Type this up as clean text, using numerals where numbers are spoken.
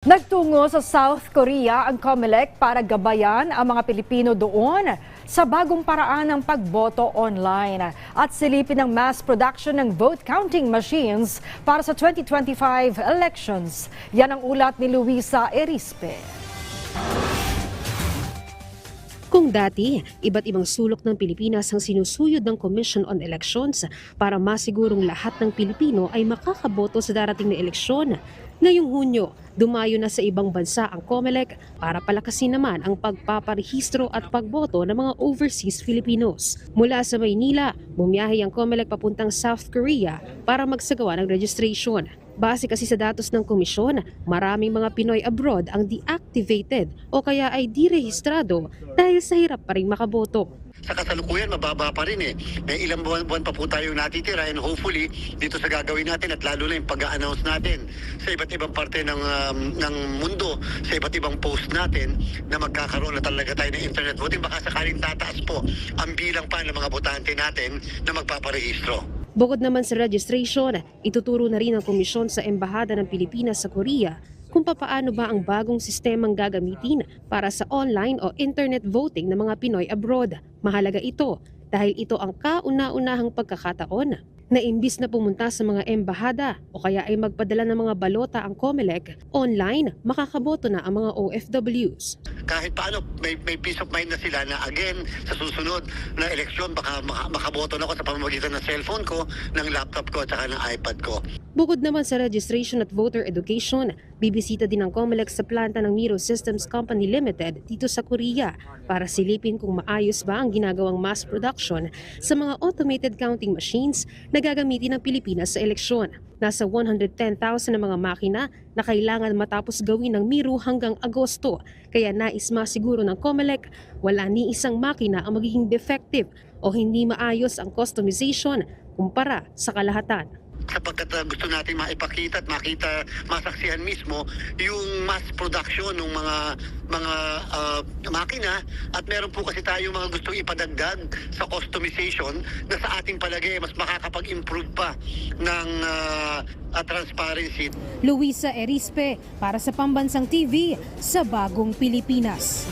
Nagtungo sa South Korea ang COMELEC para gabayan ang mga Pilipino doon sa bagong paraan ng pagboto online at silipin ang mass production ng vote counting machines para sa 2025 elections. Yan ang ulat ni Luisa Erispe. Kung dati, iba't ibang sulok ng Pilipinas ang sinusuyod ng Commission on Elections para masigurong lahat ng Pilipino ay makakaboto sa darating na eleksyon. Ngayong Hunyo, dumayo na sa ibang bansa ang COMELEC para palakasin naman ang pagpaparehistro at pagboto ng mga overseas Filipinos. Mula sa Maynila, bumiyahe ang COMELEC papuntang South Korea para magsagawa ng registration. Base kasi sa datos ng komisyon, maraming mga Pinoy abroad ang deactivated o kaya ay direhistrado dahil sa hirap pa rin makaboto. Sa kasalukuyan, mababa pa rin eh. May ilang buwan pa po tayo natitira and hopefully dito sa gagawin natin at lalo na yung pag-a-announce natin sa iba't ibang parte ng mundo, sa iba't ibang post natin na magkakaroon na talaga tayo ng internet voting. Baka sakaling tataas po ang bilang pa ng mga botante natin na magpaparehistro. Bukod naman sa registration, ituturo na rin ng komisyon sa Embahada ng Pilipinas sa Korea kung papaano ba ang bagong sistemang gagamitin para sa online o internet voting ng mga Pinoy abroad. Mahalaga ito dahil ito ang kauna-unahang pagkakataon na imbis na pumunta sa mga embahada o kaya ay magpadala ng mga balota ang COMELEC, online makakaboto na ang mga OFWs. Kahit paano may peace of mind na sila na again sa susunod na eleksyon baka makaboto na ako sa pamamagitan ng cellphone ko, ng laptop ko at saka ng iPad ko. Bukod naman sa registration at voter education, bibisita din ng COMELEC sa planta ng Miro Systems Company Limited dito sa Korea para silipin kung maayos ba ang ginagawang mass production sa mga automated counting machines na gagamitin ng Pilipinas sa eleksyon. Nasa 110,000 na mga makina na kailangan matapos gawin ng Miro hanggang Agosto. Kaya nais masiguro ng COMELEC wala ni isang makina ang magiging defective o hindi maayos ang customization kumpara sa kalahatan. Sapagkat gusto natin maipakita at masaksihan mismo yung mass production ng mga makina at meron po kasi tayo mga gustong ipadagdag sa customization na sa ating palagay mas makakapag-improve pa ng transparency. Luisa Erispe para sa Pambansang TV sa Bagong Pilipinas.